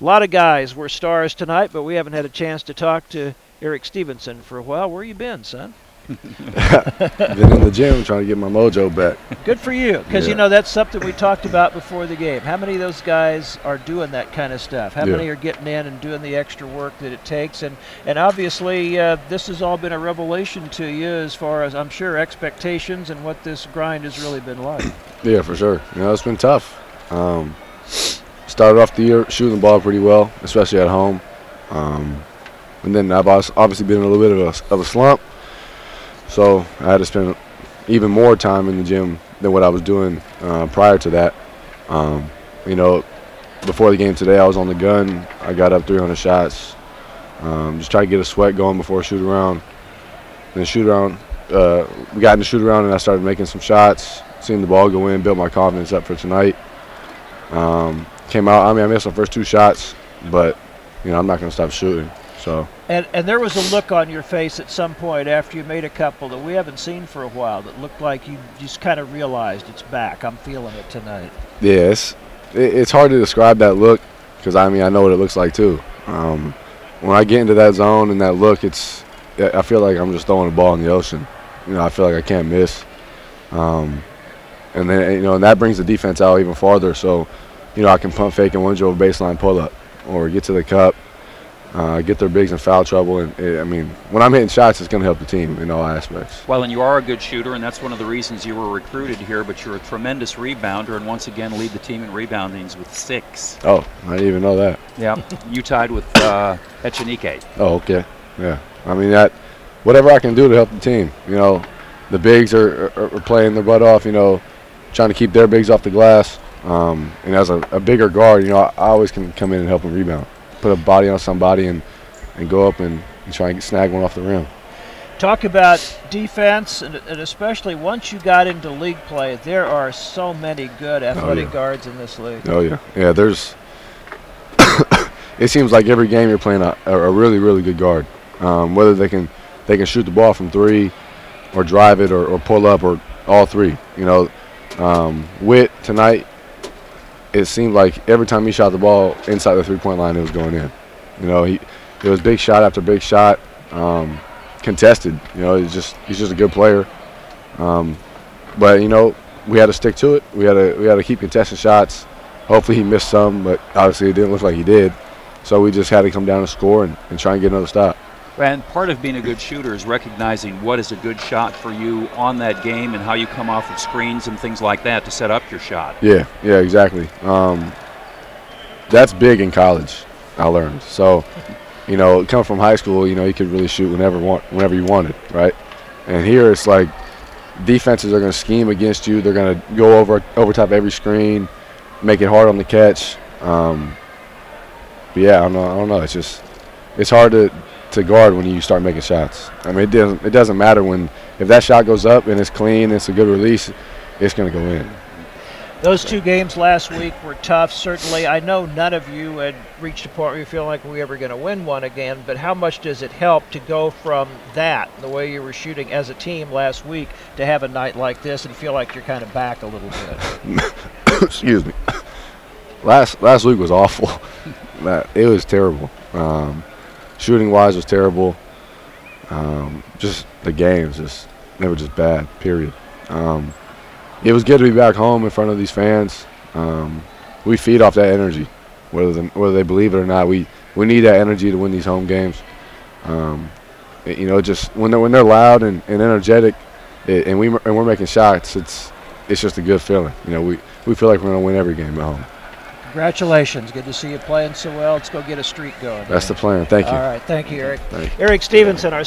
A lot of guys were stars tonight, but we haven't had a chance to talk to Erik Stevenson for a while. Where you been, son? Been in the gym trying to get my mojo back. Good for you, because you know that's something we talked about before the game. How many of those guys are doing that kind of stuff? How many are getting in and doing the extra work that it takes? And obviously this has all been a revelation to you as far as, I'm sure, expectations and what this grind has really been like. Yeah, for sure. It's been tough. Started off the year shooting the ball pretty well, especially at home. And then I've obviously been in a little bit of a slump. So I had to spend even more time in the gym than what I was doing prior to that. Before the game today, I was on the gun. I got up 300 shots. Just trying to get a sweat going before shoot around. Then shoot around. We got in the shoot around, and I started making some shots. Seeing the ball go in, built my confidence up for tonight. Came out. I missed my first 2 shots, but I'm not going to stop shooting. So. And there was a look on your face at some point after you made a couple that we haven't seen for a while that looked like you just kind of realized it's back. I'm feeling it tonight. Yeah, it's hard to describe that look because, I know what it looks like too. When I get into that zone and that look, I feel like I'm just throwing a ball in the ocean. I feel like I can't miss. And then, and that brings the defense out even farther. So, I can pump fake and one dribble baseline pull up or get to the cup. Get their bigs in foul trouble, and when I'm hitting shots, it's going to help the team in all aspects. Well, and you are a good shooter, and that's one of the reasons you were recruited here, but you're a tremendous rebounder, and once again lead the team in reboundings with 6. Oh, I didn't even know that. Yeah, you tied with Echenike. Oh, okay. Yeah, whatever I can do to help the team. The bigs are playing their butt off, trying to keep their bigs off the glass. And as a bigger guard, I always can come in and help them rebound. Put a body on somebody and go up and try and snag one off the rim. Talk about defense, and especially once you got into league play, there are so many good athletic guards in this league. Oh, yeah. Yeah, there's – it seems like every game you're playing a really, really good guard. Whether they can shoot the ball from 3 or drive it or pull up or all 3. Witt tonight – it seemed like every time he shot the ball inside the 3-point line, it was going in. It was big shot after big shot, contested. He's just a good player. But we had to stick to it. We had to keep contesting shots. Hopefully he missed some, but obviously it didn't look like he did. So we just had to come down and score and try and get another stop. And part of being a good shooter is recognizing what is a good shot for you on that game and how you come off of screens and things like that to set up your shot. Yeah, exactly. That's big in college, I learned. So, coming from high school, you could really shoot whenever you wanted, right? And here it's like defenses are going to scheme against you. They're going to go over top every screen, make it hard on the catch. But yeah, I don't know. It's hard to guard when you start making shots. It doesn't matter if that shot goes up and it's clean, it's a good release, it's going to go in. Those 2 games last week were tough, certainly. I know none of you had reached a point where you feel like we're ever going to win one again, but how much does it help to go from that, the way you were shooting as a team last week, to have a night like this and feel like you're kind of back a little bit? Excuse me. Last week was awful. It was terrible. Shooting-wise was terrible. Just the games, they were just bad, period. It was good to be back home in front of these fans. We feed off that energy, whether they believe it or not. We need that energy to win these home games. Just when they're loud and energetic, and we're making shots, it's just a good feeling. We feel like we're going to win every game at home. Congratulations. Good to see you playing so well. Let's go get a streak going. That's the plan. Thank you. All right. Thank you, Erik. Erik Stevenson, our